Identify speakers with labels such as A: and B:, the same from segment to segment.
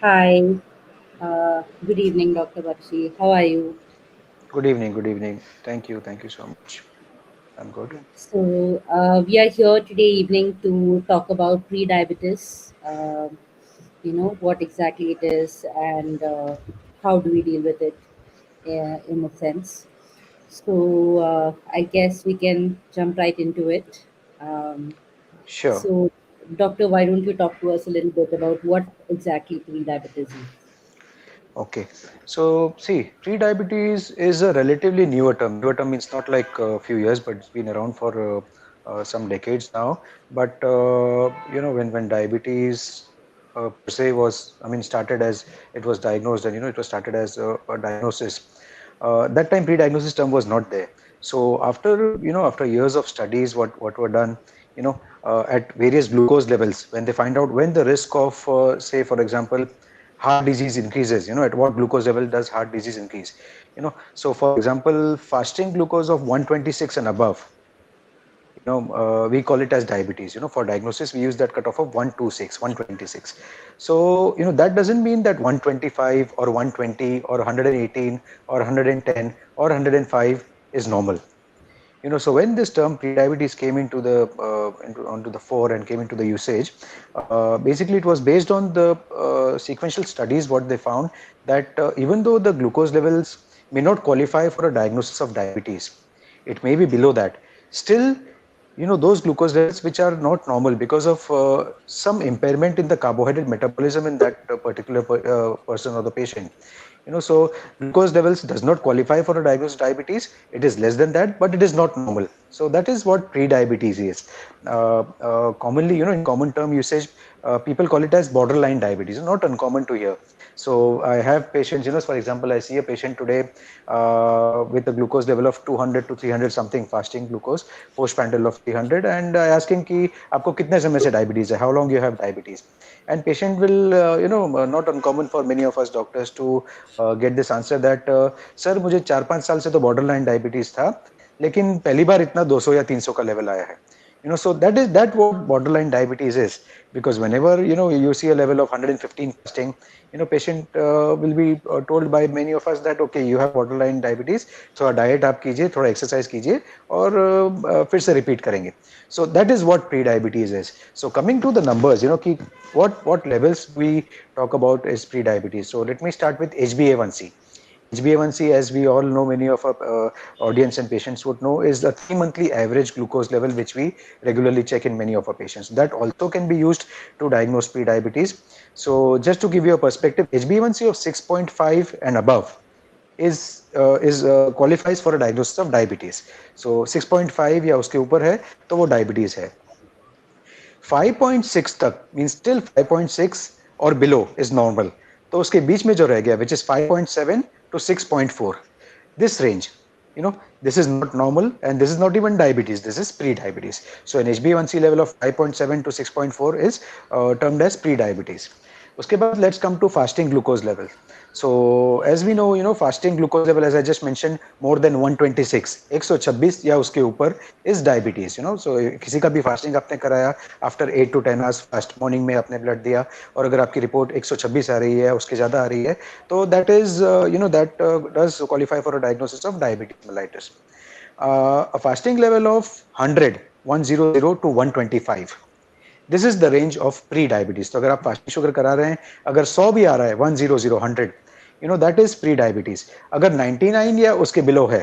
A: Hi, good evening, Dr. Baxi. How are you?
B: Good evening, good evening. Thank you so much. I'm good.
A: We are here today evening to talk about pre-diabetes. What exactly it is and how do we deal with it in a sense. I guess we can jump right into it. Um,
B: Sure.
A: so, Doctor, why don't you talk to us a little bit about what exactly pre-diabetes is?
B: Okay. So, see, pre-diabetes is a relatively newer term. Newer term means not like a few years, but it's been around for some decades now. But when diabetes per se was, I mean, started as it was diagnosed, and it was started as a diagnosis. That time, pre-diagnosis term was not there. So after years of studies, what were done, at various glucose levels, when they find out when the risk of, say, for example, heart disease increases, at what glucose level does heart disease increase, so for example, fasting glucose of 126 and above, we call it as diabetes. For diagnosis we use that cutoff of 126, 126. So that doesn't mean that 125 or 120 or 118 or 110 or 105 is normal. So when this term pre-diabetes came onto the fore and came into the usage, basically it was based on the sequential studies. What they found, that even though the glucose levels may not qualify for a diagnosis of diabetes, it may be below that. Still, those glucose levels which are not normal because of some impairment in the carbohydrate metabolism in that particular person or the patient. So glucose levels does not qualify for a diagnosed diabetes. It is less than that, but it is not normal. So that is what pre-diabetes is. Commonly, in common term usage, people call it as borderline diabetes. Not uncommon to hear. So I have patients, for example, I see a patient today with a glucose level of 200 to 300 something fasting glucose, postprandial of 300, and I ask him कि आपको कितने समय से diabetes है? How long you have diabetes? And patient will, not uncommon for many of us doctors to get this answer that sir मुझे 4-5 साल से तो borderline diabetes था, लेकिन पहली बार इतना 200 या 300 का level आया है. So that what borderline diabetes is, because whenever you see a level of 115 fasting, patient will be told by many of us that okay, you have borderline diabetes, थोड़ा diet आप कीजिए, थोड़ा exercise कीजिए और फिर से repeat करेंगे. So that is what pre-diabetes is. So coming to the numbers, कि what levels we talk about is pre-diabetes. So let me start with HbA1c. HbA1c, as we all know, many of our audience and patients would know, is the 3 monthly average glucose level which we regularly check in many of our patients. That also can be used to diagnose pre-diabetes. So just to give you a perspective, HbA1c of 6.5 and above is qualifies for a diagnosis of diabetes. So 6.5 या उसके ऊपर है तो वो diabetes है. 5.6 तक means still 5.6 or below is normal. तो उसके बीच में जो रह गया, which is 5.7 to 6.4, this range, this is not normal, and this is not even diabetes, this is pre-diabetes. So an HbA1c level of 5.7 to 6.4 is termed as pre-diabetes. उसके बाद let's come to fasting glucose level. So as we know, fasting glucose level, as I just mentioned, more than 126, 126 या उसके ऊपर is diabetes. So किसी का भी fasting आपने कराया after 8 to 10 hours fast, morning में आपने blood दिया और अगर आपकी report 126 आ रही है, उसके ज़्यादा आ रही है, तो that is, that does qualify for a diagnosis of diabetes mellitus. A fasting level of 100, 100 to 125. This is the range of pre diabetes. तो अगर आप फास्टिंग शुगर करा रहे हैं, अगर 100 भी आ रहा है, 100, 100, दैट इज प्री डायबिटीज. अगर 99 या उसके बिलो है,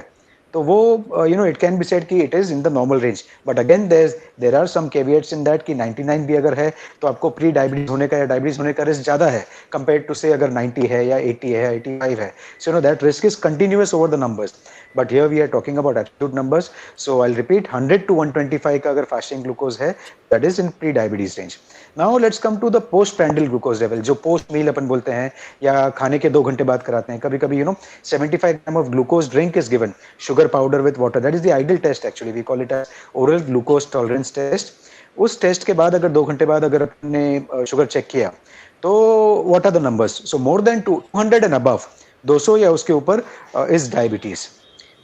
B: तो वो इट कैन बी सेड कि it is in the normal range. But again there are some caveats in that कि 99 भी अगर है तो आपको प्री डायबिटीज होने का या डायबिटीज होने का रिस्क ज्यादा है कंपेयर टू से अगर 90 है या 80 है, 85 है. So that risk is continuous over the numbers. But here we are talking about absolute numbers. So I repeat, 100 to 125 का अगर फास्टिंग ग्लूकोज है, that is in pre-diabetes range. Now let's come to the postprandial glucose level, जो post meal अपन बोलते हैं या खाने के 2 घंटे बाद कराते हैं. कभी कभी 75 gram of glucose drink is given, sugar powder with water. That is the ideal test actually. We call it as oral glucose tolerance test. उस टेस्ट के बाद अगर 2 घंटे बाद अगर अपने शुगर चेक किया, तो what are the numbers? So more than 200 and above, 200 या उसके ऊपर is diabetes.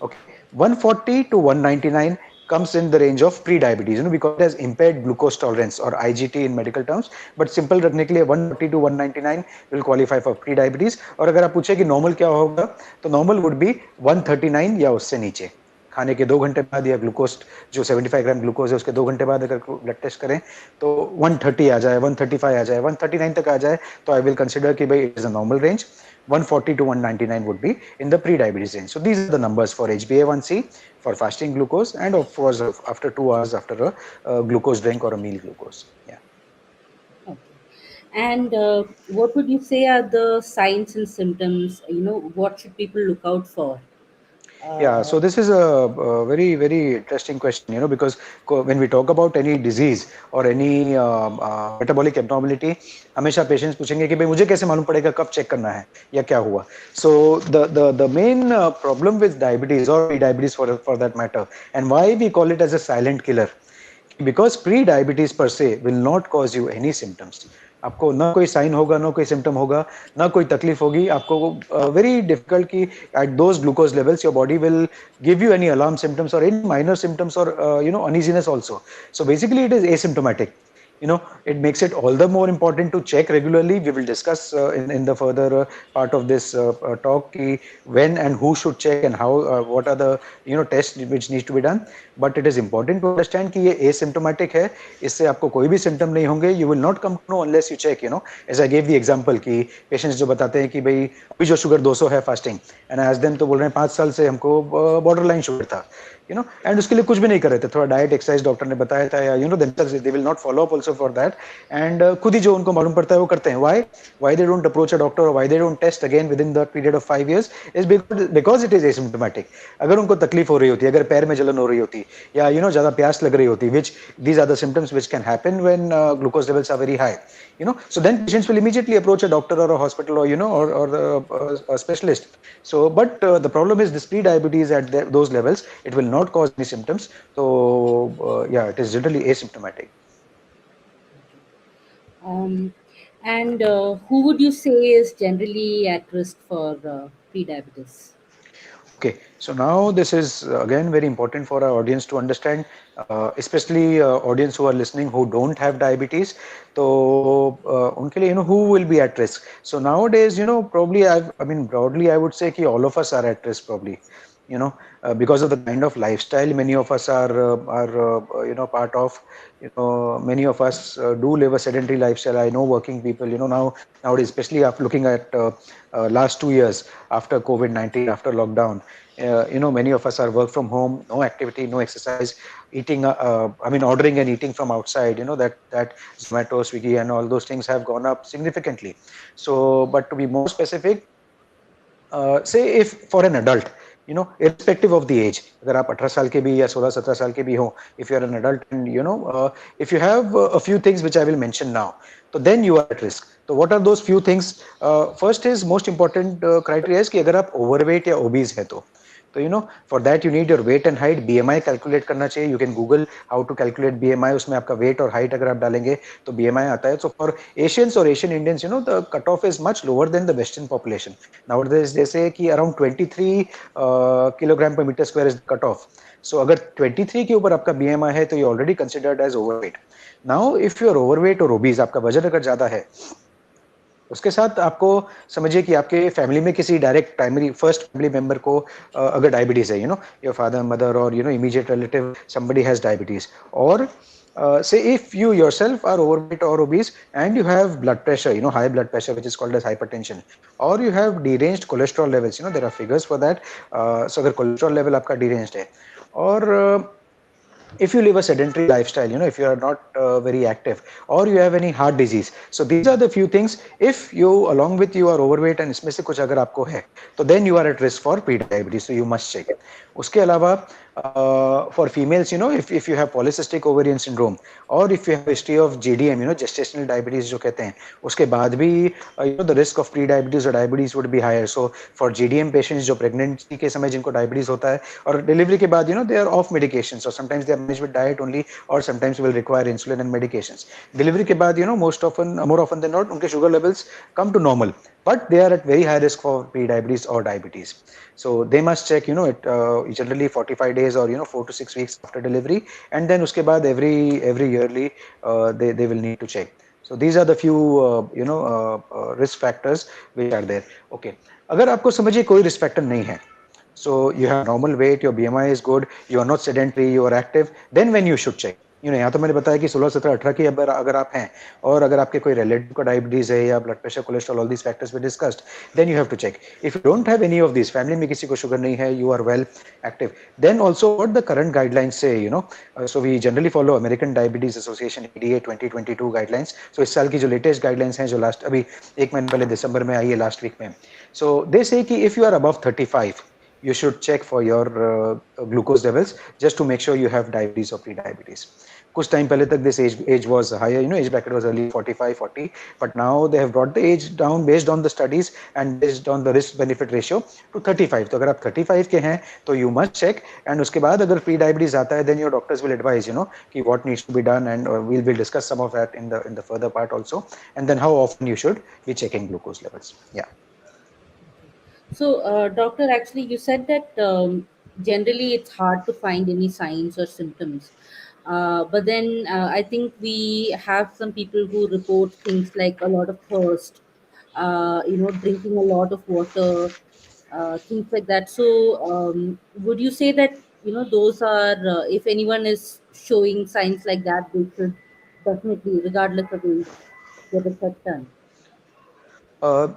B: Okay, 140 to 199 comes in the range of pre-diabetes. We call it as impaired glucose tolerance or IGT in medical terms. But simple रखने के लिए 140 to 199 will qualify for pre-diabetes. और अगर आप पूछे कि normal क्या होगा, तो normal would be 139 या उससे नीचे. खाने के 2 घंटे बाद या ग्लूकोज जो 75 ग्राम ग्लूकोज है उसके 2 घंटे बाद अगर ब्लड टेस्ट करें तो 130 आ जाए, 135 आ जाए, 139 तक आ जाए तो आई विल कंसिडर कि भाई it is a normal range. 140 to 199 would be in the pre-diabetes range. So these are the numbers for HbA1c, for fasting glucose, and of course after 2 hours after a glucose drink or a meal glucose. Yeah.
A: Okay. And what would you say are the signs and symptoms? What should people look out for?
B: Yeah,
A: Uh,
B: so this is a very, very interesting question, because when we talk about any disease or any metabolic abnormality, हमेशा patients पूछेंगे कि भाई मुझे कैसे मालूम पड़ेगा कब check करना है या क्या हुआ. So the main problem with diabetes or pre-diabetes for that matter, and why we call it as a silent killer, because pre-diabetes per se will not cause you any symptoms. आपको ना कोई sign होगा, ना कोई symptom होगा, ना कोई तकलीफ होगी. आपको वेरी डिफिकल्ट कि at those glucose levels your body will give you any alarm symptoms or any minor symptoms or uneasiness also. So basically it is asymptomatic. It makes it all the more important to check regularly. We will discuss in the further part of this talk ki when and who should check and how, what are the tests which needs to be done. But it is important to understand कि ये asymptomatic है, इससे आपको कोई भी symptom नहीं होंगे. You will not come to know unless you check. As I gave the example कि patients जो बताते हैं कि भाई अभी जो sugar 200 है fasting, and I ask them तो बोल रहे हैं 5 साल से हमको borderline sugar था. And उसके लिए कुछ भी नहीं कर रहे थे, थोड़ा डाइट एक्सरसाइज डॉक्टर ने बताया था, या themselves they will not follow up also for that, and खुद ही जो उनको मालूम पड़ता है वो करते हैं. Why they don't approach a doctor or why they don't test again within the period of 5 years is because it is asymptomatic. अगर उनको तकलीफ हो रही होती, अगर पैर में जलन हो रही होती, या ज्यादा प्यास लग रही होती, which these are the symptoms which can happen when glucose levels are very high. So then patients will immediately approach a doctor or a hospital or a specialist. So but the problem is this pre-diabetes at those levels, it will not cause any symptoms. So yeah, it is generally asymptomatic.
A: um, and who would you say is generally at risk for pre-diabetes?
B: Okay, so now this is again very important for our audience to understand, especially audience who are listening who don't have diabetes. So उनके लिए who will be at risk. So nowadays probably I mean broadly I would say कि all of us are at risk probably. Because of the kind of lifestyle many of us are part of. Many of us do live a sedentary lifestyle. I know working people. Nowadays, especially after looking at last 2 years after COVID-19, after lockdown. Many of us are work from home, no activity, no exercise, eating. I mean, ordering and eating from outside. That Zomato, Swiggy, and all those things have gone up significantly. So, but to be more specific, say if for an adult, irrespective of the age, अगर आप 18 साल के भी या 16-17 साल के भी हो, if you are an adult and if you have a few things which I will mention now, so then you are at risk. So what are those few things? First is most important criteria is कि अगर आप overweight या obese है तो for that you need your weight and height. BMI calculate करना चाहिए. You can Google how to calculate BMI. उसमें आपका weight और height अगर आप डालेंगे तो BMI आता है. So for Asians or Asian Indians, the cutoff is much lower than the Western population. Nowadays they say कि around 23 kilogram per meter square is the cutoff. So अगर 23 के ऊपर आपका BMI है तो you already considered as overweight. Now if you are overweight or obese, आपका वजन अगर ज्यादा है, उसके साथ आपको समझिए कि आपके फैमिली में किसी direct primary first family member को अगर डायबिटीज है, योर फादर मदर और immediate relative somebody has diabetes, or say if you yourself are overweight or obese and you have blood pressure, high blood pressure which is called as hypertension, or you have deranged cholesterol levels, there are figures for that. So अगर cholesterol level आपका deranged है, और if you live a sedentary lifestyle, if you are not very active, or you have any heart disease, so these are the few things. If you along with you are overweight and इसमें से कुछ अगर आपको है, तो then you are at risk for pre-diabetes, so you must check. उसके अलावा for females, if you have polycystic ovarian syndrome, or if you have history of GDM, gestational diabetes जो कहते हैं, उसके बाद भी the risk of pre-diabetes or diabetes would be higher. So for GDM patients जो pregnancy के समय जिनको diabetes होता है और delivery के बाद they are off medications, so sometimes they are managed with diet only, or sometimes will require insulin and medications. Delivery के बाद more often than not उनके sugar levels come to normal. but they are at very high risk for pre-diabetes or diabetes. So they must check, it generally 45 days or 4 to 6 weeks after delivery, and then uske baad every yearly they will need to check. So these are the few risk factors which are there. Okay, अगर आपको समझिए कोई risk factor नहीं है, so you have normal weight, your BMI is good, you are not sedentary, you are active, then when you should check. यहाँ तो मैंने बताया कि 16, 17, 18 की अगर आप हैं और अगर आपके कोई रिलेटिव का डायबिटीज है या blood pressure, cholesterol, all these factors we discussed, then you have to check. If you don't have any of this, family में किसी को शुगर नहीं है, you are well active, then also what the current guidelines से, so we generally follow American Diabetes Association ADA 2022 guidelines. So इस साल की जो लेटेस्ट गाइडलाइंस हैं, जो लास्ट अभी 1 महीने पहले दिसंबर में आई है, लास्ट वीक में, सो दे से कि if you are above 35, you should check for your glucose levels just to make sure you have diabetes or pre-diabetes. कुछ टाइम पहले तक this age was higher, age bracket was early 45, 40, but now they have brought the age down based on the studies and based on the risk benefit ratio to 35. तो अगर आप 35 के हैं तो you must check, and उसके बाद अगर pre-diabetes आता है then your doctors will advise कि what needs to be done, and we'll discuss some of that in the further part also, and then how often you should be checking glucose levels. Yeah.
A: So, doctor, actually, you said that generally it's hard to find any signs or symptoms. But then I think we have some people who report things like a lot of thirst, drinking a lot of water, things like that. So, would you say that, those are, if anyone is showing signs like that, they should definitely, regardless of age, get a check done?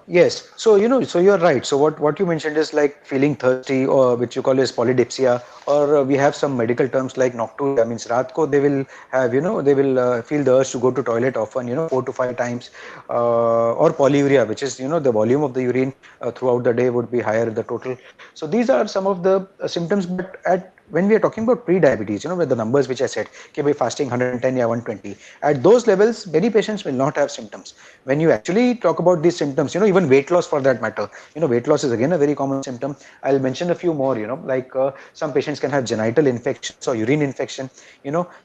B: Yes. So, so you're right. So what you mentioned is like feeling thirsty, or which you call as polydipsia, or we have some medical terms like nocturia, means raat ko they will have, they will feel the urge to go to toilet often, 4 to 5 times, or polyuria, which is, the volume of the urine throughout the day would be higher the total. So these are some of the symptoms, but when we are talking about pre-diabetes, with the numbers which I said, कि by fasting 110 or 120, at those levels, many patients will not have symptoms. When you actually talk about these symptoms, even weight loss for that matter, weight loss is again a very common symptom. I'll mention a few more, like some patients can have genital infections or urine infection,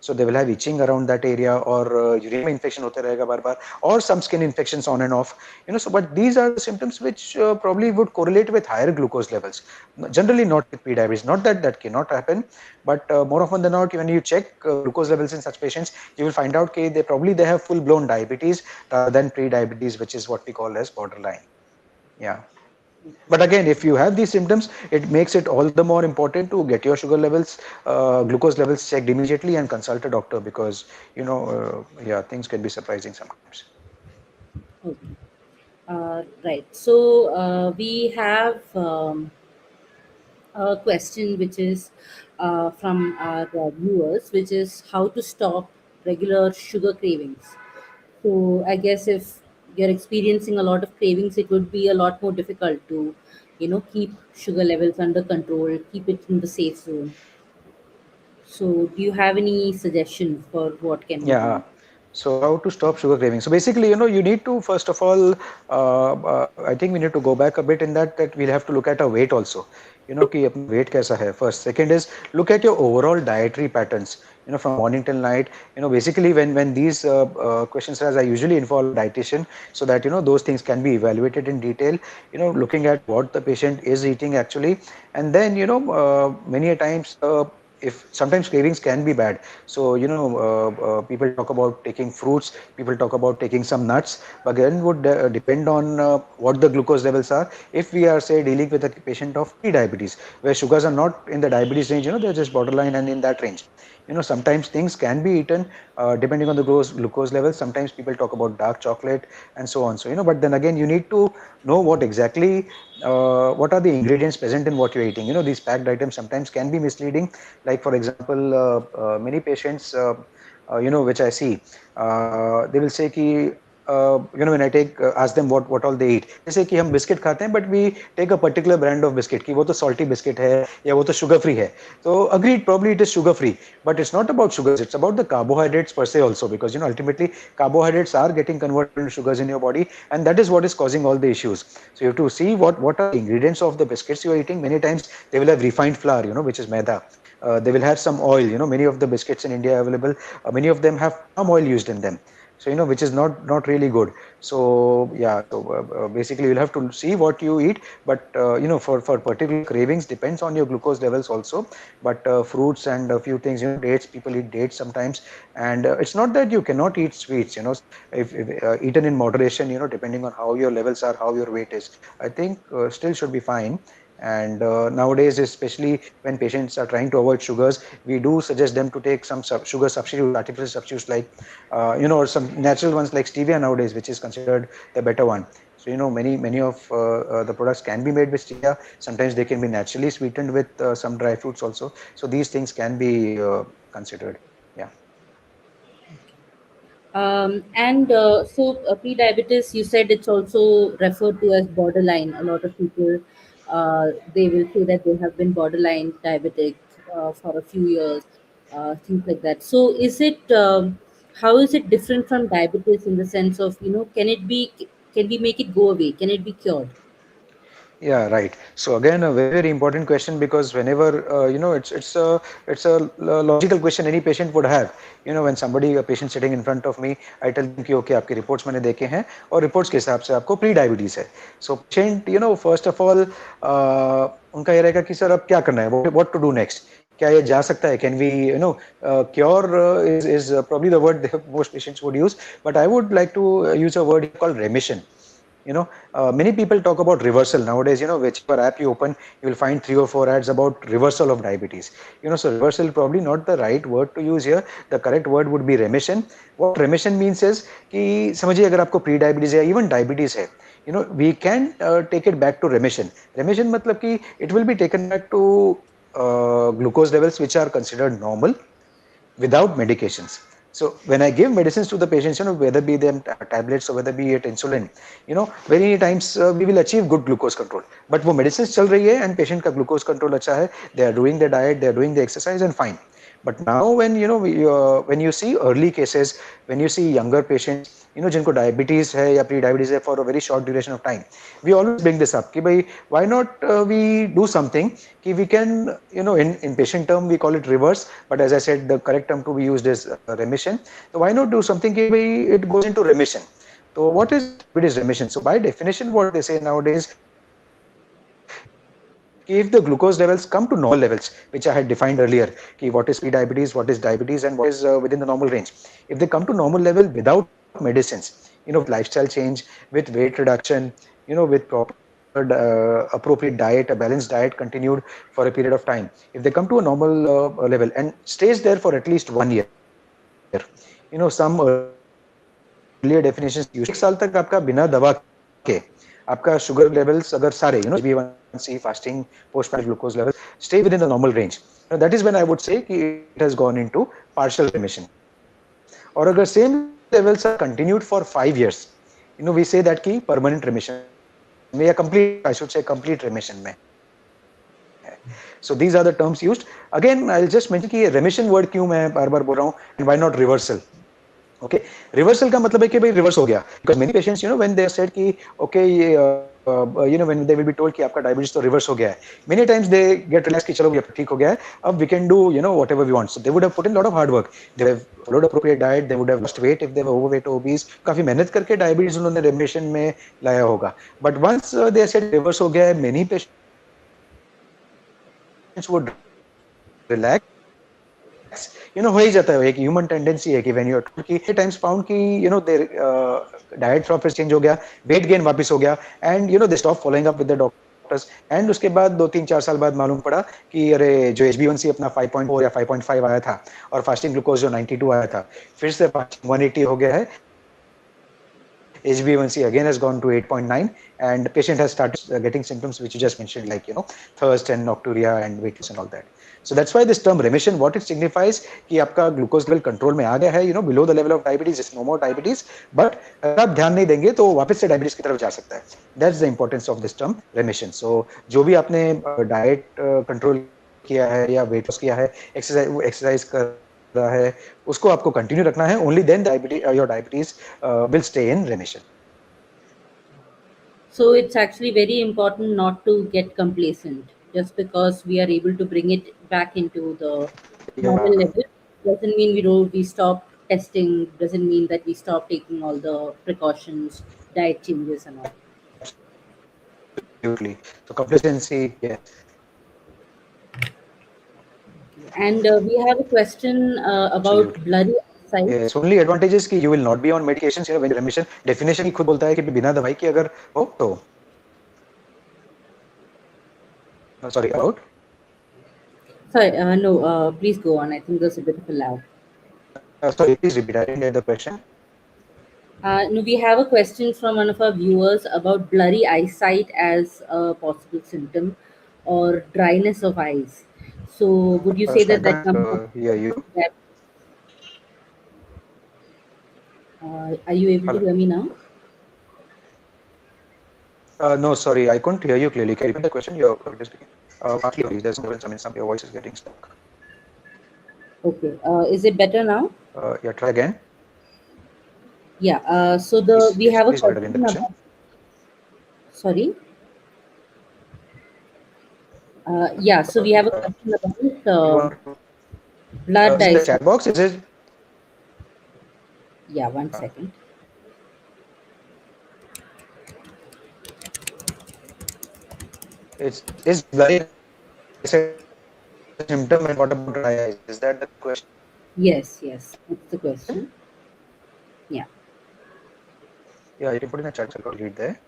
B: so they will have itching around that area, or urine infection hote rahega bar bar, or some skin infections on and off, so but these are the symptoms which probably would correlate with higher glucose levels, generally not with pre-diabetes. Not that that cannot happen, but more often than not, when you check glucose levels in such patients, you will find out that they have full-blown diabetes rather than pre-diabetes, which is what we call as borderline. Yeah. But again, if you have these symptoms, it makes it all the more important to get your sugar levels, glucose levels checked immediately, and consult a doctor, because yeah, things can be surprising sometimes.
A: Okay. Right. So we have a question which is from our viewers, which is how to stop regular sugar cravings. So I guess if you're experiencing a lot of cravings, it would be a lot more difficult to, keep sugar levels under control, keep it in the safe zone. So do you have any suggestions for what can be
B: Yeah.
A: done?
B: So how to stop sugar craving? So basically, you need to first of all, I think we need to go back a bit in that we'll have to look at our weight also. कि अपना weight कैसा है first. Second is look at your overall dietary patterns. From morning till night. Basically when these questions arise, I usually involve a dietitian so that those things can be evaluated in detail. Looking at what the patient is eating actually, and then many a times. If sometimes cravings can be bad, so people talk about taking fruits, people talk about taking some nuts, but again would depend on what the glucose levels are. If we are say dealing with a patient of pre-diabetes where sugars are not in the diabetes range, they're just borderline and in that range, sometimes things can be eaten depending on the glucose levels. Sometimes people talk about dark chocolate and so on. So but then again you need to know what exactly what are the ingredients present in what you're eating. These packed items sometimes can be misleading. Like for example, many patients, which I see, they will say कि when I ask them what all they eat, जैसे कि हम biscuit खाते हैं, but we take a particular brand of biscuit कि वो तो salty biscuit है या वो तो sugar free है. So agreed, probably it is sugar free, but it's not about sugars, it's about the carbohydrates per se also, because ultimately carbohydrates are getting converted into sugars in your body, and that is what is causing all the issues. So you have to see what are the ingredients of the biscuits you are eating. Many times they will have refined flour, which is maida. They will have some oil. Many of the biscuits in India are available. Many of them have palm oil used in them. so which is not really good. So yeah, so basically you'll have to see what you eat, but for particular cravings depends on your glucose levels also. But fruits and a few things, dates, people eat dates sometimes. And it's not that you cannot eat sweets, if eaten in moderation, depending on how your levels are, how your weight is, I think still should be fine. And nowadays, especially when patients are trying to avoid sugars, we do suggest them to take some sugar substitutes, artificial substitutes, like or some natural ones like stevia nowadays, which is considered the better one. So many of the products can be made with stevia. Sometimes they can be naturally sweetened with some dry fruits also. So these things can be considered. Yeah.
A: And pre-diabetes, you said it's also referred to as borderline. A lot of people, they will say that they have been borderline diabetic for a few years, things like that. So, how is it different from diabetes in the sense of, can we make it go away? Can it be cured?
B: Yeah, right. So again, a very important question, because whenever it's a logical question any patient would have. When somebody, a patient sitting in front of me, I tell them कि okay, आपके reports मैंने देखे हैं और reports के हिसाब से आपको pre-diabetes है. So patient, first of all, उनका ये रहेगा कि सर अब क्या करना है, what to do next? क्या ये जा सकता है? Can we, cure is probably the word most patients would use, but I would like to use a word called remission. Many people talk about reversal nowadays. Whichever app you open, you will find 3 or 4 ads about reversal of diabetes. So reversal probably not the right word to use here. The correct word would be remission. What remission means is कि समझिए अगर आपको pre diabetes है, even diabetes है, we can take it back to remission. Remission मतलब कि it will be taken back to glucose levels which are considered normal without medications. So when I give medicines to the patients, whether be them tablets or whether be it insulin, very times we will achieve good glucose control. But वो medicines चल रही है and patient का glucose control अच्छा है, they are doing the diet, they are doing the exercise and fine. But now when when you see early cases, when you see younger patients, जिनको diabetes है या pre-diabetes है for a very short duration of time, we always bring this up कि भाई why not we do something कि we can, in patient term we call it reverse, but as I said the correct term to be used is remission. So why not do something कि भाई it goes into remission. So what is diabetes remission? So by definition what they say nowadays कि if the glucose levels come to normal levels, which I had defined earlier, कि what is pre-diabetes, what is diabetes, and what is within the normal range. If they come to normal level without medicines, with lifestyle change, with weight reduction, with proper appropriate diet, a balanced diet continued for a period of time. If they come to a normal level and stays there for at least 1 year, some earlier definitions use 1 साल तक आपका बिना दवा के आपका sugar levels अगर सारे HbA1c, fasting, post prandial glucose levels stay within the normal range, that is when I would say कि it has gone into partial remission. और अगर same levels are continued for 5 years, we say that कि permanent remission में, या complete, I should say complete remission में है. So these are the terms used. Again, I'll just mention कि remission word क्यों मैं बार बार बोल रहा हूँ, and why not reversal. Okay, reversal का मतलब है कि भाई रिवर्स हो गया, because many patients, when they are said कि okay ये when they will be told कि आपका डायबिटीज तो रिवर्स हो गया है, many times they get relaxed कि चलो भैया ठीक हो गया है, अब we can do whatever we want. So they would have put in a lot of hard work, they would have followed appropriate diet, they would have lost weight if they were overweight or obese, काफी मेहनत करके diabetes उन्होंने रेमिशन में लाया होगा. But once they are said reverse हो गया है, many patients would relax. हो ही जाता है, एक ह्यूमन टेंडेंसी है कि when you are told कि many times found कि their diet from change हो गया, weight gain वापस हो गया, and they stop following up with the doctors, and उसके बाद 2-3-4 साल बाद मालूम पड़ा कि अरे जो HbA1c अपना 5.4 या 5.5 आया था और फास्टिंग ग्लूकोज जो 92 आया था, फिर से फास्टिंग 180 हो गया है, HbA1c again has gone to 8.9, and patient has started getting symptoms which you just mentioned, like thirst and nocturia and weight loss and all that. So that's why this term remission, what it signifies कि आपका glucose level control में आ गया है, below the level of diabetes, it's no more diabetes, but अगर आप ध्यान नहीं देंगे तो वापस से डायबिटीज की तरफ जा सकता है. That's the importance of this term remission. So जो भी आपने डाइट कंट्रोल किया है या वेट लॉस किया है, एक्सरसाइज कर रहा है, उसको आपको कंटिन्यू रखना है. Only then diabetes your diabetes will stay in remission.
A: So it's actually very important not to get complacent. Just because we are able to bring it back into the
B: Yeah.
A: normal level doesn't mean we stop testing doesn't mean that we stop taking all the precautions, diet changes, and all.
B: Absolutely. So complacency, yes.
A: And we have a question about
B: Absolutely.
A: blurry eyesight.
B: Yes, only advantage is कि you will not be on medications, when you remission definition ही खुद बोलता है कि बिना दवाई के अगर हो तो sorry about
A: Sorry, no, please go on. I think there's a bit of a lag.
B: sorry, please repeat. I didn't get the question.
A: No, we have a question from one of our viewers about blurry eyesight as a possible symptom or dryness of eyes. So, would you say
B: So I
A: that that
B: can't
A: comes from
B: hear you.
A: that? Are you able to
B: Hello.
A: hear me now?
B: No, sorry, I couldn't hear you clearly. Can you repeat the question? You're just speaking. Partly only. There's no difference. I mean, some your voice is getting stuck.
A: Okay. Is it better now?
B: Yeah, try again.
A: Yeah. So
B: Please,
A: we
B: yes,
A: have a
B: please go ahead again the
A: question
B: question.
A: about. Sorry. Yeah. So we have a
B: Uh,
A: question about
B: you want to,
A: blood
B: is it in the
A: eyesight.
B: chat box? Is it?
A: Yeah. One
B: Uh,
A: second.
B: it's is blurry eyesight a symptom, and what about dry eyes? Is that the question?
A: Yes. Yes. That's the question. Yeah.
B: Yeah, you can put in the chat. So I'll read there.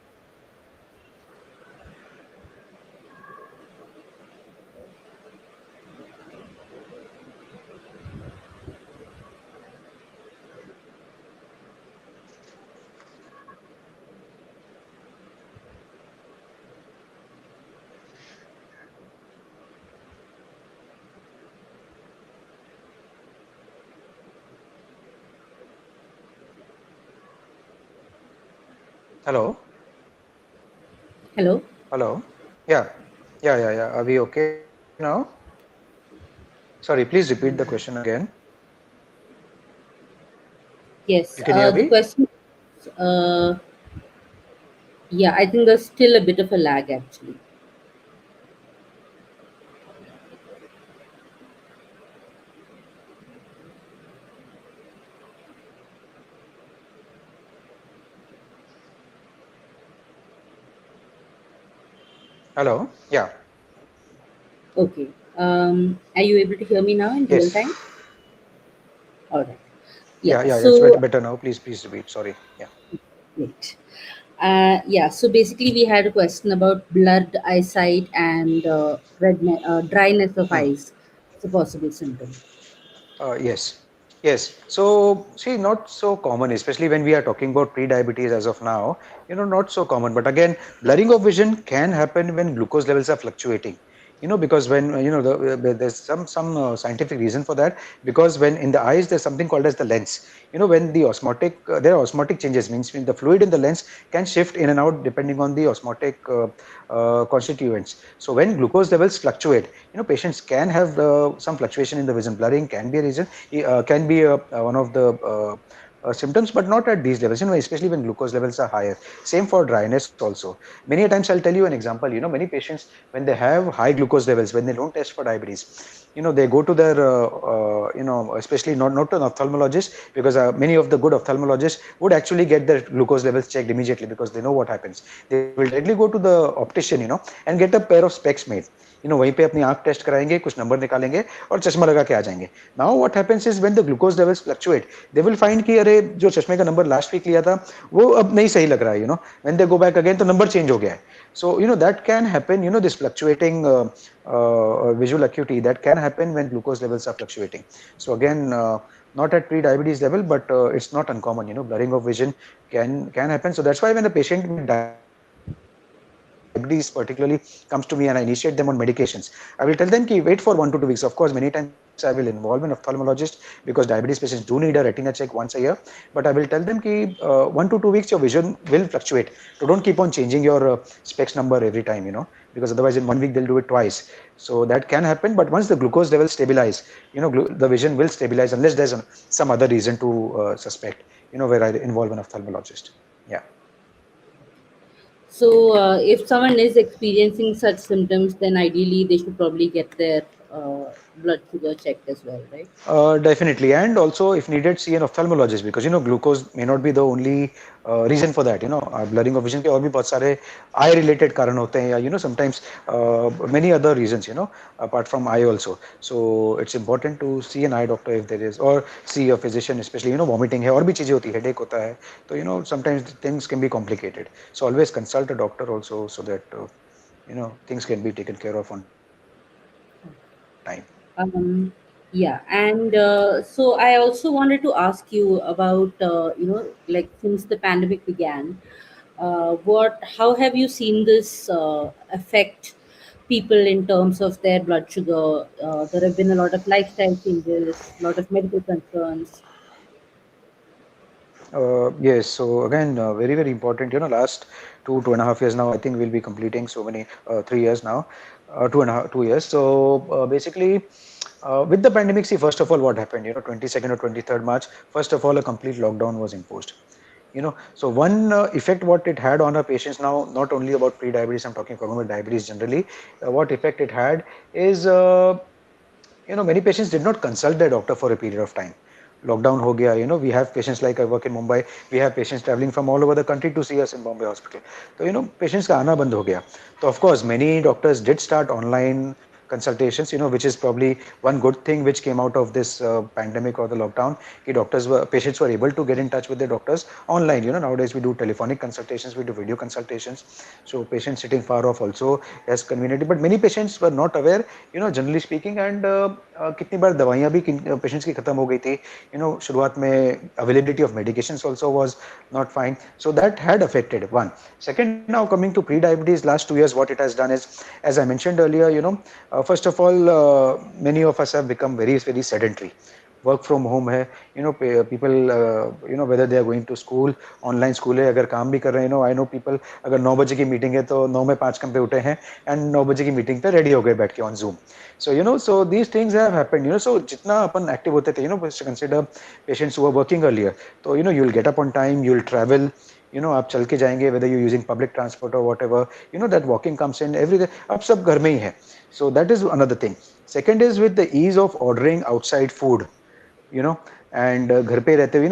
B: Hello.
A: Hello.
B: Hello. Yeah. Yeah. Are we okay now? Sorry, please repeat the question again. You
A: Yes.
B: can hear
A: The
B: me?
A: question. Uh, yeah. I think there's still a bit of a lag actually.
B: Hello. Yeah.
A: Okay. Are you able to hear me now in real
B: Yes.
A: time? All right. Yeah.
B: Yeah. It's
A: So,
B: better now. Please repeat. Sorry. Yeah.
A: great. Yeah. So basically, we had a question about blurred eyesight and dryness of
B: Hmm.
A: eyes. It's a possible symptom.
B: Yes. Yes. So, see, not so common, especially when we are talking about pre-diabetes as of now, not so common. But again, blurring of vision can happen when glucose levels are fluctuating. Because when, there's some scientific reason for that, because when in the eyes, there's something called as the lens. When the osmotic, there are osmotic changes, means when the fluid in the lens can shift in and out depending on the osmotic constituents. So when glucose levels fluctuate, patients can have some fluctuation in the vision. Blurring can be a reason, can be one of the symptoms, but not at these levels, especially when glucose levels are higher. Same for dryness also. Many times I'll tell you an example, many patients, when they have high glucose levels, when they don't test for diabetes, they go to their, especially not to an ophthalmologist, because many of the good ophthalmologists would actually get their glucose levels checked immediately, because they know what happens. They will directly go to the optician, and get a pair of specs made. वहीं पे अपनी आंख test कराएंगे, कुछ number निकालेंगे और चश्मा लगा के आ जाएंगे. Now what happens is when the glucose levels fluctuate, they will find कि अरे जो चश्मे का नंबर लास्ट वीक लिया था वो अब नहीं सही लग रहा है. When they go back again, तो नंबर चेंज हो गया है. So that can happen, this fluctuating visual acuity, that can happen when glucose levels are fluctuating. So again, not at pre-diabetes level, but it's not uncommon. Blurring of vision can happen. So that's why when a patient with diabetes particularly comes to me and I initiate them on medications, I will tell them ki wait for 1 to 2 weeks. Of course, many times I will involve an ophthalmologist, because diabetes patients do need a retina check once a year. But I will tell them ki 1 to 2 weeks your vision will fluctuate. So don't keep on changing your specs number every time, because otherwise in 1 week they'll do it twice. So that can happen. But once the glucose levels stabilize, the vision will stabilize, unless there's some other reason to suspect, where I involve an ophthalmologist. Yeah.
A: So, if someone is experiencing such symptoms, then ideally they should probably get their blood sugar checked as well, right?
B: Definitely, and also if needed, see an ophthalmologist because glucose may not be the only reason for that. Blurring of vision के और भी बहुत सारे eye related कारण होते हैं या sometimes many other reasons apart from eye also. So it's important to see an eye doctor if there is or see a physician, especially vomiting है और भी चीजें होती है, headache होता है, तो sometimes things can be complicated. So always consult a doctor also so that things can be taken care of on time.
A: Um, yeah, and so I also wanted to ask you about, like since the pandemic began, how have you seen this affect people in terms of their blood sugar? There have been a lot of lifestyle changes, a lot of medical concerns.
B: Yes, so again, very, very important. Last 2.5 years now, I think we'll be completing so many, 3 years now, 2.5 2 years. So basically, with the pandemic, see, first of all, what happened? 22nd or 23rd March, first of all, a complete lockdown was imposed. So one effect what it had on our patients now, not only about pre-diabetes, I'm talking about diabetes generally, what effect it had is many patients did not consult their doctor for a period of time. Lockdown ho gaya, we have patients like I work in Mumbai, we have patients traveling from all over the country to see us in Bombay Hospital. So, patients ka aana band ho gaya. So, of course, many doctors did start online consultations, which is probably one good thing which came out of this pandemic or the lockdown. Patients were able to get in touch with their doctors online. Nowadays we do telephonic consultations, we do video consultations. So patients sitting far off also has convenient. But many patients were not aware, generally speaking, and कितनी बार दवाइयाँ भी patients की खत्म हो गई थी. शुरुआत में availability of medications also was not fine. So that had affected one. Second, now coming to pre-diabetes, last 2 years, what it has done is, as I mentioned earlier, first of all, many of us have become very, very sedentary. Work from home है, people, whether they are going to school, online school है, अगर काम भी कर रहे हैं, I know people, अगर 9 बजे की मीटिंग है तो 9 में 5 कम पे उठे हैं and 9 बजे की मीटिंग पे रेडी हो गए बैठ के on Zoom. So so these things have happened. So जितना अपन एक्टिव होते थे, consider patients who were working earlier. So you'll get up on time, you'll travel. आप चल के जाएंगे, whether you're using public transport or whatever. That walking comes in everything. अब सब घर में ही है. So that is another thing. Second is with the ease of ordering outside food. And घर पे रहते हुए,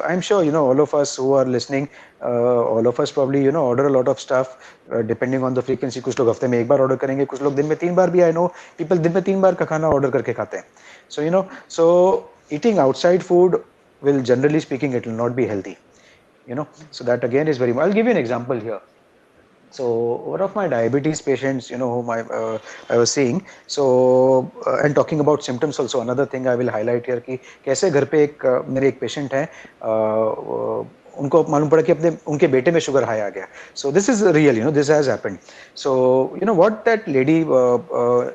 B: I'm sure, all of us who are listening, all of us probably, order a lot of stuff, depending on the frequency. कुछ लोग हफ्ते में एक बार order करेंगे, कुछ लोग दिन में 3 बार भी, I know people दिन में 3 बार का खाना order करके खाते हैं. So, so eating outside food will, generally speaking, it will not be healthy. So that again is very, I'll give you an example here. So one of my diabetes patients, whom I was seeing, so and talking about symptoms also, another thing I will highlight here कि कैसे घर पे मेरे एक patient है, उनको मालूम पड़ा कि उनके बेटे में sugar high आ गया. So this is real, this has happened. So what that lady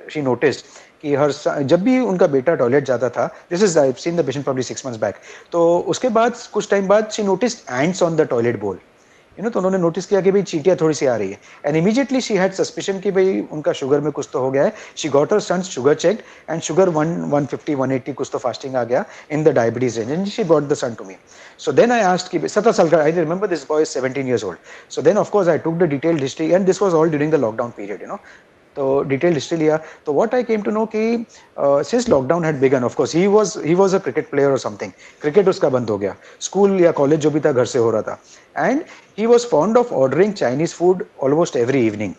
B: she noticed कि जब भी उनका बेटा टॉयलेट जाता था, this is I've seen the patient probably 6 months back. तो उसके बाद कुछ टाइम बाद she noticed ants on the toilet bowl. तो उन्होंने नोटिस किया कि भाई चींटियां थोड़ी सी आ रही है, and immediately she had suspicion कि भाई उनका शुगर में कुछ तो हो गया है. She got her son's sugar checked and sugar 150 180 कुछ तो फास्टिंग आ गया in the diabetes range, and she brought the son to me. So then I asked कि 17 साल का, I remember this boy is 17 years old. So then of course I took the detailed history, and this was all during the lockdown period. तो detail history लिया, तो what I came to know कि since lockdown had begun, of course he was a cricket player और something, cricket उसका बंद हो गया, school या कॉलेज जो भी था घर से हो रहा था, and he was fond of ordering Chinese food almost every evening.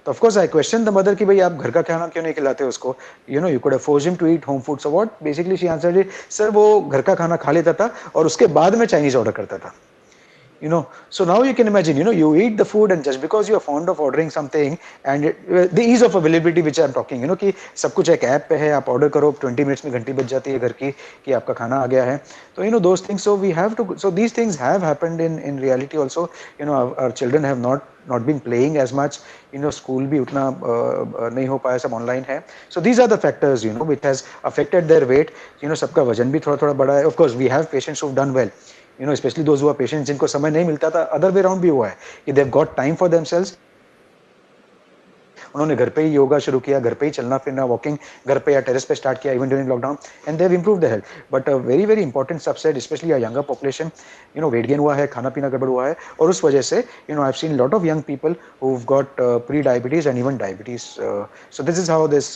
B: तो of course I question the mother कि भाई आप घर का खाना क्यों नहीं खिलाते उसको, you could have forced him to eat home food. So what basically she answered it, sir वो घर का खाना खा लेता था और उसके बाद में चाइनीज ऑर्डर करता था. So now you can imagine, you eat the food, and just because you are fond of ordering something, and the ease of availability which I'm talking, कि सब कुछ एक ऐप पे है, आप ऑर्डर करो 20 मिनट्स में घंटी बज जाती है घर की कि आपका खाना आ गया है. तो those things, so we have to, so these things have happened in reality also. Our children have not been playing as much. School भी उतना नहीं हो पाया, सब ऑनलाइन है. So these are the factors, which has affected their weight. सबका वजन भी थोड़ा थोड़ा बढ़ा है. Of course we have patients who've done well, especially those who are patients जिनको समय नहीं मिलता था. अदर वे राउंड भी हुआ है कि they've got time for themselves, उन्होंने घर पे ही योगा शुरू किया, घर पे ही चलना फिरना, वॉकिंग घर पे या टेरेस पे स्टार्ट किया even during lockdown, and they have improved their health. But a very very important subset, specially a younger population, weight gain हुआ है, खाना पीना गड़बड़ हुआ है, और उस वजह से I have seen lot of young people who have got pre diabetes and even diabetes. So this is how this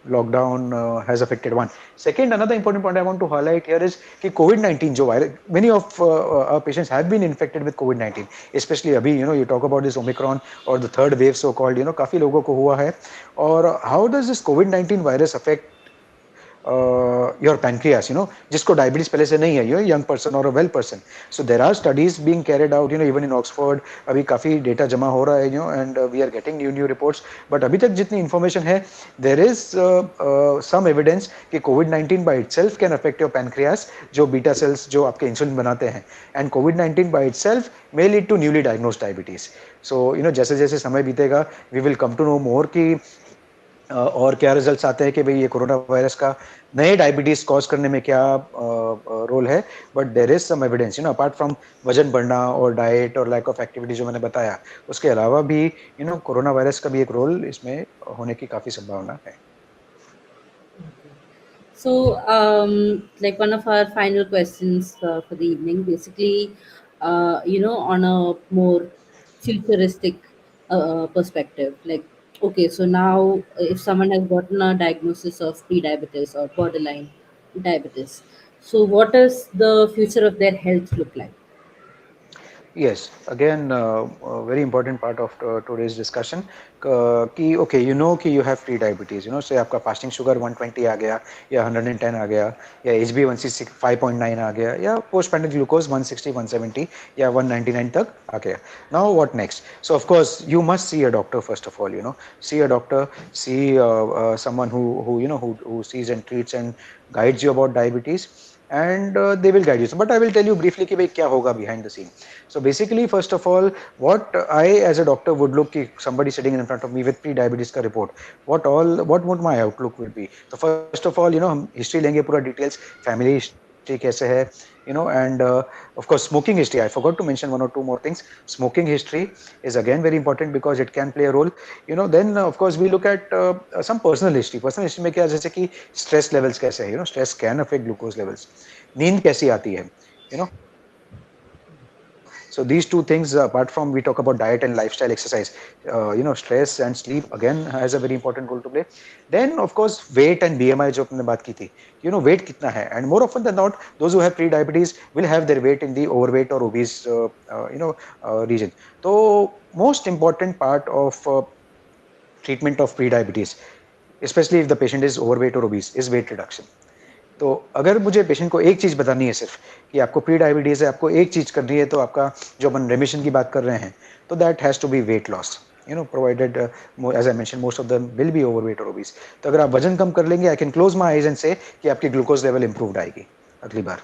B: lockdown has affected one. Second, another important point I want to highlight here is कि COVID-19 जो virus, many of our patients have been infected with COVID-19, especially अभी, you talk about this Omicron or the third wave so called, काफी लोगों को हुआ है. और how does this COVID-19 virus affect your pancreas, जिसको diabetes पहले से नहीं है, you're a young person or a well person. So there are studies being carried out, even in Oxford. अभी काफी data जमा हो रहा है, and we are getting new reports. But अभी तक जितनी information है, there is some evidence कि COVID-19 by itself can affect your pancreas, जो beta cells जो आपके insulin बनाते हैं, and COVID-19 by itself may lead to newly diagnosed diabetes. So जैसे जैसे समय बीतेगा, we will come to know more कि और क्या रिजल्ट्स आते हैं कि भाई ये कोरोना वायरस का नए डायबिटीज कॉज करने में क्या रोल है. But there is some evidence, apart from वजन बढ़ना और डाइट और लैक ऑफ एक्टिविटी जो मैंने बताया, उसके अलावा भी कोरोना वायरस का भी एक रोल इसमें होने की काफी संभावना है.
A: So, like one of our final questions for the evening, basically, on a more futuristic perspective, like, okay, so now if someone has gotten a diagnosis of pre-diabetes or borderline diabetes, so what does the future of their health look like?
B: Yes, again, a very important part of today's discussion. कि okay, कि you have pre-diabetes, say आपका fasting sugar 120 आ गया, या 110 आ गया, या HbA1c 5.9 आ गया, या post pandemic glucose 160, 170, या 199 तक आ गया. Now what next? So of course you must see a doctor first of all. See a doctor, see someone who sees and treats and guides you about diabetes, and they will guide you. So, but I will tell you briefly कि भाई क्या होगा behind the scene. So basically, first of all, what I as a doctor would look, if somebody sitting in front of me with pre-diabetes का report, what would my outlook would be? So first of all, हम history लेंगे पूरा details, family history कैसे है, and of course smoking history. I forgot to mention one or two more things. Smoking history is again very important because it can play a role. Then of course we look at some personal history. Personal history में क्या, जैसे कि stress levels कैसे है, stress can affect glucose levels. नींद कैसी आती है, so these two things, apart from we talk about diet and lifestyle exercise, stress and sleep again has a very important role to play. Then of course weight and BMI जो अपने बात की थी, weight कितना है, and more often than not those who have pre-diabetes will have their weight in the overweight or obese region. So most important part of treatment of pre-diabetes, especially if the patient is overweight or obese, is weight reduction. तो अगर मुझे patient को एक चीज बतानी है सिर्फ कि आपको प्री डायबिटीज है, आपको एक चीज करनी है, तो आपका जो अपन रेमिशन की बात कर रहे हैं, तो that has to be weight loss, provided as I mention most of them will be overweight और ओबीस. तो अगर आप वजन कम कर लेंगे, I can close my eyes and say कि आपकी ग्लूकोज लेवल इंप्रूव्ड आएगी अगली बार.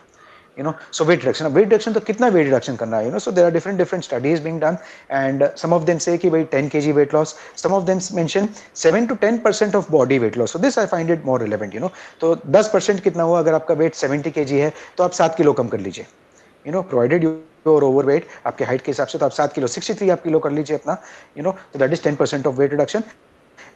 B: So weight reduction, तो कितना weight reduction करना है, so there are different studies being done, and some of them say कि भाई 10 kg weight loss, some of them mention 7 to 10% of body weight loss. So this I find it more relevant. तो 10% कितना हुआ, अगर आपका weight 70 kg है तो आप 7 किलो कम कर लीजिए, provided you are overweight, आपके height के हिसाब से तो आप 7 किलो 63 आप किलो कर लीजिए अपना, so that is 10% of weight reduction,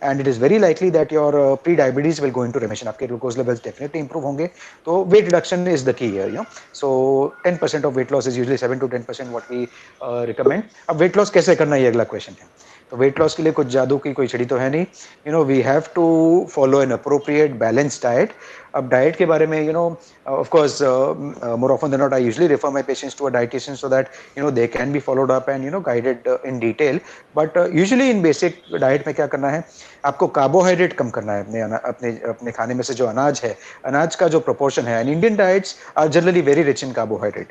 B: and it is very likely that your pre-diabetes will go into remission. आपके glucose levels definitely improve होंगे. तो weight reduction is the key here. So 10% of weight loss is usually 7 to 10% what we recommend. अब weight loss कैसे करना है, ये अगला question है. तो weight loss के लिए कुछ जादू की कोई छड़ी तो है नहीं. We have to follow an appropriate balanced diet. अब diet के बारे में, of course, more often than not, I usually refer my patients to a dietitian so that they can be followed up and guided in detail. But usually in basic diet में क्या करना है, आपको carbohydrate कम करना है अपने अपने अपने खाने में से जो अनाज है, अनाज का जो प्रोपोर्शन है, and Indian diets are generally very rich in carbohydrate.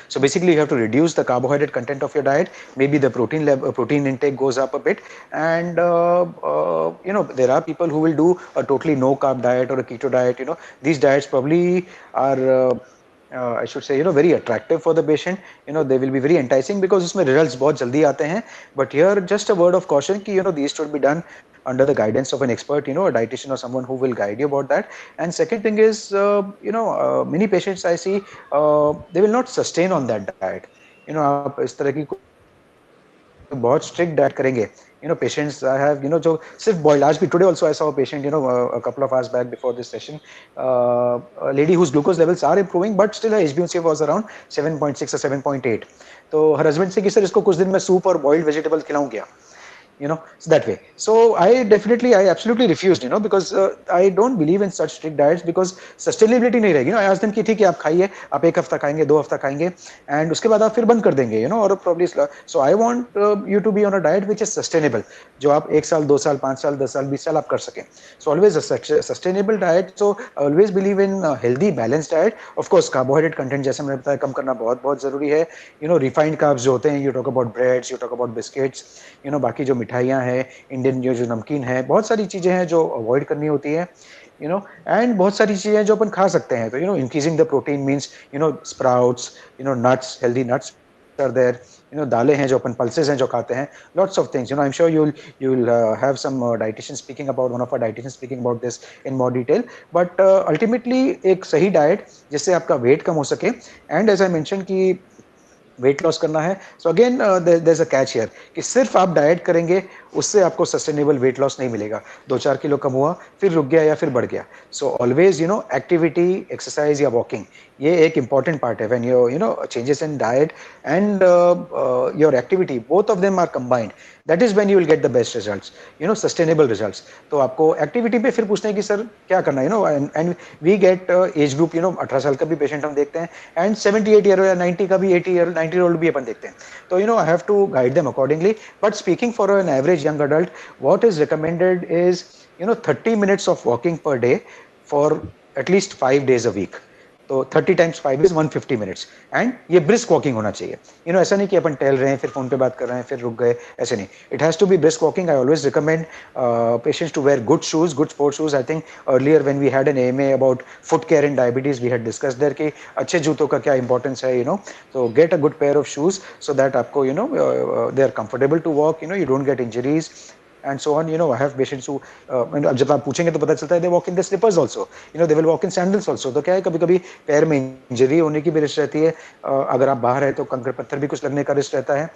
B: So basically you have to reduce the carbohydrate content of your diet. Maybe the protein intake goes up a bit, and there are people who will do a totally no carb diet or a keto diet. These diets probably are I should say very attractive for the patient. They will be very enticing because उसमें results बहुत जल्दी आते हैं. But here just a word of caution कि these should be done under the guidance of an expert, a dietitian or someone who will guide you about that. And second thing is, many patients I see, they will not sustain on that diet. आप इस तरह की कोई बहुत strict diet करेंगे, patients I have, जो सिर्फ boiled, आज भी today also I saw a patient, a couple of hours back before this session, a lady whose glucose levels are improving, but still her HbA1c was around 7.6 or 7.8. तो her husband से कि sir इसको कुछ दिन में soup और boiled vegetable खिलाऊं क्या, so that way. So I absolutely refused, because I don't believe in such strict diets, because sustainability नहीं रहेगी. I asked them कि ठीक है आप खाइए, आप एक हफ्ता खाएंगे, 2 हफ्ता खाएंगे, एंड उसके बाद आप फिर बंद कर देंगे, और probably. So I want you to be on a diet which is sustainable, जो आप 1 साल 2 साल 5 साल 10 साल 20 साल आप कर सकें. So always a sustainable diet. So I always believe in healthy balanced diet. Of course carbohydrate content जैसे मैंने बताया कम करना बहुत बहुत जरूरी है. Refined carbs जो होते हैं, you talk about breads, you talk about biscuits, बाकी जो मिठाइयाँ हैं, इंडियन जो नमकीन है, बहुत सारी चीजें हैं जो अवॉइड करनी होती है. एंड बहुत सारी चीजें जो अपन खा सकते हैं. तो increasing the protein means sprouts, nuts, healthy nuts are there, दालें हैं जो अपन, पल्सेस हैं जो खाते हैं, lots of things. I'm sure you'll have some dietitian speaking about, one of our dietitians speaking about this in more detail. But ultimately एक सही diet जिससे आपका वेट कम हो सके, एंड एज आई मेंशन कि वेट लॉस करना है. So again there is a catch here कि सिर्फ आप डाइट करेंगे उससे आपको सस्टेनेबल वेट लॉस नहीं मिलेगा. 2-4 किलो कम हुआ, फिर रुक गया या फिर बढ़ गया. सो ऑलवेज एक्टिविटी, एक्सरसाइज या वॉकिंग, ये एक इंपॉर्टेंट पार्ट है. When changes in diet and your activity, both of them are combined, that is when you will get the best results, sustainable results. तो आपको एक्टिविटी पे फिर पूछते हैं कि सर क्या करना है, and we get age group, 18 साल का भी पेशेंट हम देखते हैं, एंड 78 ईयर या 90 का भी, 80 ईयर 90 ईयर ओल्ड भी अपन देखते हैं. तो I have to guide them accordingly. But speaking for an average young adult, what is recommended is 30 minutes of walking per day for at least 5 days a week. तो 30 times 5 is 150 minutes, and ये brisk walking होना चाहिए. ऐसा नहीं कि अपन टहल रहे हैं फिर फोन पे बात कर रहे हैं फिर रुक गए, ऐसे नहीं. It has to be brisk walking. I always recommend patients to wear good shoes, good sports shoes. I think earlier when we had an AMA about foot care in diabetes, we had discussed there कि अच्छे जूतों का क्या importance है. तो get a good pair of shoes so that आपको they are comfortable to walk, you don't get injuries and so on. I have patients who अब जब आप पूछेंगे तो पता चलता है they walk in their slippers also, they will walk in sandals also. तो क्या है, कभी कभी पैर में इंजरी होने की भी रिस्क रहती है. अगर आप बाहर है तो कंकड़ पत्थर भी कुछ लगने का रिस्क रहता है.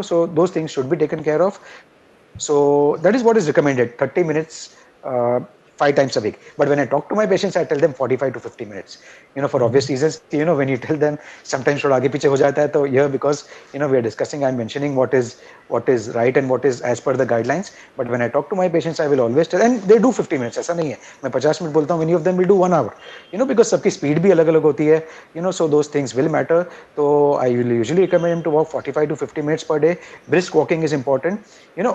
B: So those things should be taken care of. So that is what is recommended, 30 minutes, 5 times a week. But when I talk to my patients, I tell them 45 to 50 minutes, for obvious reasons. When you tell them, sometimes थोड़ा आगे पीछे हो जाता है. तो here, because we are discussing, I'm mentioning what is right and what is as per the guidelines. But when I talk to my patients, I will always tell, and they do 50 minutes. ऐसा नहीं है मैं 50 minute बोलता हूँ, many of them will do 1 hour, because सबकी speed भी अलग अलग होती है, so those things will matter. तो I will usually recommend them to walk 45 to 50 minutes per day. Brisk walking is important.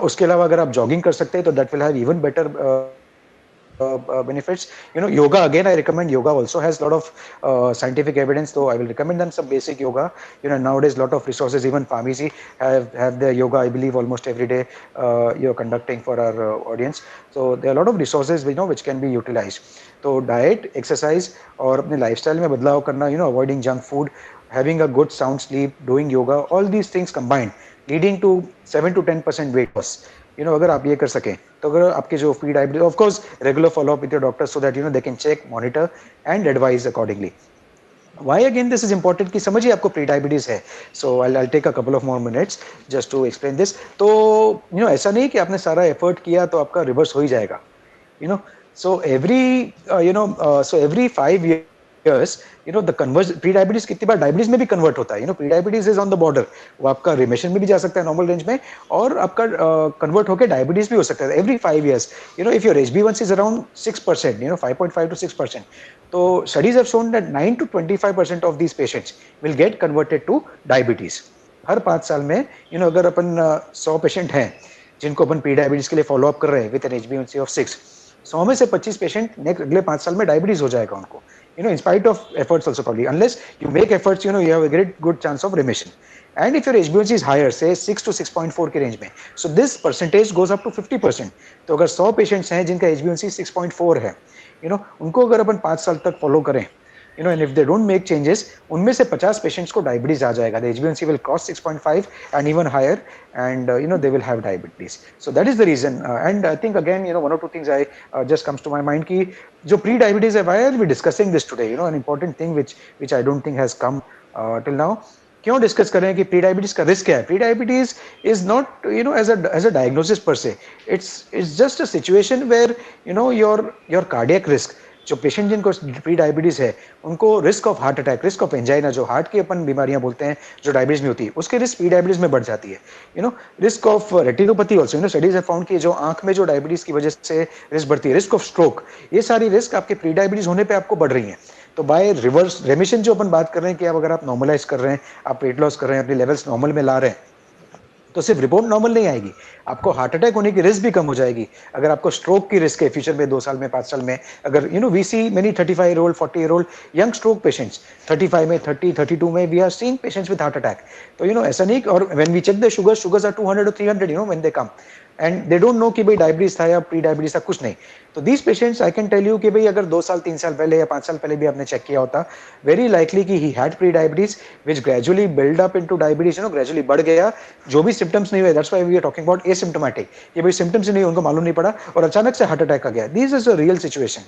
B: उसके अलावा अगर आप jogging कर सकते हैं तो that will have even better benefits. Yoga, again I recommend. Yoga also has a lot of scientific evidence, so I will recommend them some basic yoga. Nowadays lot of resources, even pharmacy have their yoga, I believe, almost every day you're conducting for our audience. So there are a lot of resources which can be utilized. तो diet, exercise और अपने lifestyle में बदलाव करना, avoiding junk food, having a good sound sleep, doing yoga, all these things combined leading to 7 to 10% weight loss. अगर आप ये कर सकें तो अगर आपके जो pre diabetes, of course regular follow up with your doctor so that they can check, monitor and advise accordingly. Why again this is important कि समझिए आपको प्री डायबिटीज है. सो I'll take a couple of more minutes just to explain this. तो ऐसा नहीं कि आपने सारा एफर्ट किया तो आपका रिवर्स हो ही जाएगा. So every 5 years, the conversion, pre-diabetes कितनी बार डायबिटीज में भी कन्वर्ट होता है. pre-diabetes is on the border. वो आपका रिमिशन में भी जा सकता है नॉर्मल रेंज में, और आपका कन्वर्ट होकर डायबिटीज भी हो सकता है. every 5 years, if your HbA1c is around 6%, 5.5 to 6%, तो studies have shown that 9 to 25% of these patients will get converted to diabetes. हर 5 साल में, अगर अपन 100 पेशेंट हैं जिनको अपन प्री डायबिटीज के लिए फॉलो अप कर रहे हैं विद एन HbA1c of 6, 100 में से 25 पेशेंट नेक्स्ट अगले 5 साल में डायबिटीज हो जाएगा उनको. In spite of efforts also, probably, unless you make efforts, you have a great good chance of remission. And if your HbA1c is higher, say 6 to 6.4 के range में, so this percentage goes up to 50%. तो अगर 100 patients हैं जिनका HbA1c 6.4 है, उनको अगर अपन 5 साल तक फॉलो करें, and if they don't make changes, उनमें से 50 पेशेंट्स को डायबिटीज आ जाएगा. The HbA1c will cross 6.5 and even higher, and they will have diabetes. So that is the reason. And I think again, one or two things I just comes to my mind कि जो pre-diabetes है, why are we discussing this today? An important thing which I don't think has come till now. क्यों discuss कर रहे हैं कि pre diabetes का risk क्या है? Pre diabetes is not as a diagnosis per se. It's just a situation where your cardiac risk जो patient जिनको प्री डायबिटीज है, उनको risk of heart attack, risk of angina, जो हार्ट की अपन बीमारियां बोलते हैं जो डायबिटीज में होती है, उसके रिस्क प्री डायबिटीज में बढ़ जाती है। Risk of retinopathy also, studies have found कि जो आंख में जो डायबिटीज की वजह से रिस्क बढ़ती है, रिस्क ऑफ स्ट्रोक, ये सारी रिस्क आपके प्री डायबिटीज होने पे आपको बढ़ रही है। तो बाय रिवर्स रेमिशन जो अपन बात कर रहे हैं कि अब अगर आप नॉर्मलाइज कर रहे हैं, आप वेट लॉस कर रहे हैं, अपने लेवल्स नॉर्मल में ला रहे हैं, तो सिर्फ रिपोर्ट नॉर्मल नहीं आएगी, आपको हार्ट अटैक होने की रिस्क भी कम हो जाएगी। अगर आपको स्ट्रोक की रिस्क है फ्यूचर में, 2 साल में, 5 साल में, अगर we see many 35 year old 40 year old young stroke patients, 35 में, 30 32 में we are seeing patients with heart attack. तो ऐसा नहीं, और when we check the sugars are 200 or 300, when they come and they don't know कि भाई diabetes था या प्री डायबिटीज था, कुछ नहीं। तो these patients I can tell you कि भाई अगर 2 साल 3 साल पहले या 5 साल पहले भी आपने चेक किया होता, वेरी लाइकली कि he had pre diabetes which gradually build up into diabetes, gradually बढ़ गया, जो भी सिम्टम्स नहीं हुए, that's why we are talking about asymptomatic, ये भाई सिम्टम्स ही नहीं, उनको मालूम नहीं पड़ा और अचानक से हार्ट अटैक आ गया। This is a real situation.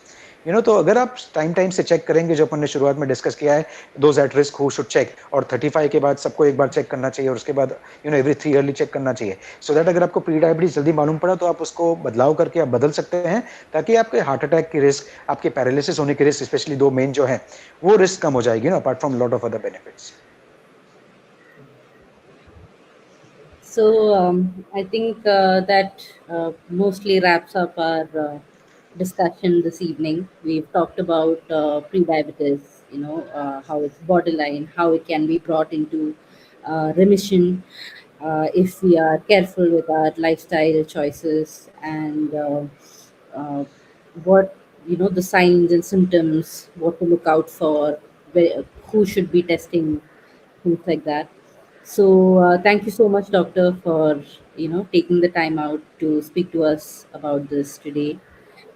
B: तो अगर आप टाइम टाइम से चेक करेंगे, जो अपन ने शुरुआत में डिस्कस किया है, those at risk who should check, और 35 के बाद सबको एक बार चेक करना चाहिए, और उसके बाद एवरी 3 ईयरली चेक करना चाहिए, सो दैट अगर आपको प्री डायबिटीज जल्दी मालूम पड़ा तो आप उसको बदलाव करके आप बदल सकते हैं, ताकि आपके हार्ट अटैक की रिस्क, आपके पैरालिसिस होने की रिस्क, स्पेशली दो मेन जो है, वो रिस्क कम हो जाएगी, apart from lot of other benefits.
A: So I think that mostly wraps up our discussion this evening. We've talked about pre-diabetes, how it's borderline, how it can be brought into remission if we are careful with our lifestyle choices, and uh, what the signs and symptoms, what to look out for, who should be testing, things like that. So thank you so much, doctor, for taking the time out to speak to us about this today.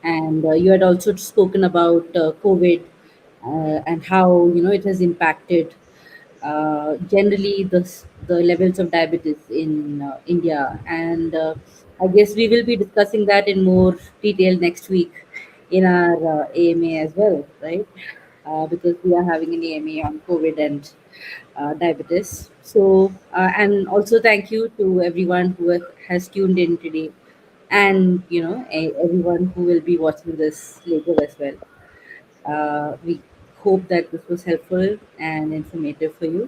A: And you had also spoken about COVID and how it has impacted generally the levels of diabetes in India. And I guess we will be discussing that in more detail next week in our AMA as well, right? Because we are having an AMA on COVID and diabetes. So, and also thank you to everyone who has tuned in today, and everyone who will be watching this later as well. We hope that this was helpful and informative for you,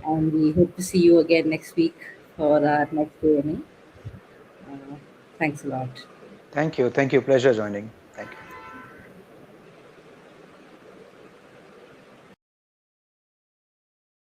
A: and we hope to see you again next week for our next AMA. Thanks a lot.
B: Thank you, pleasure joining.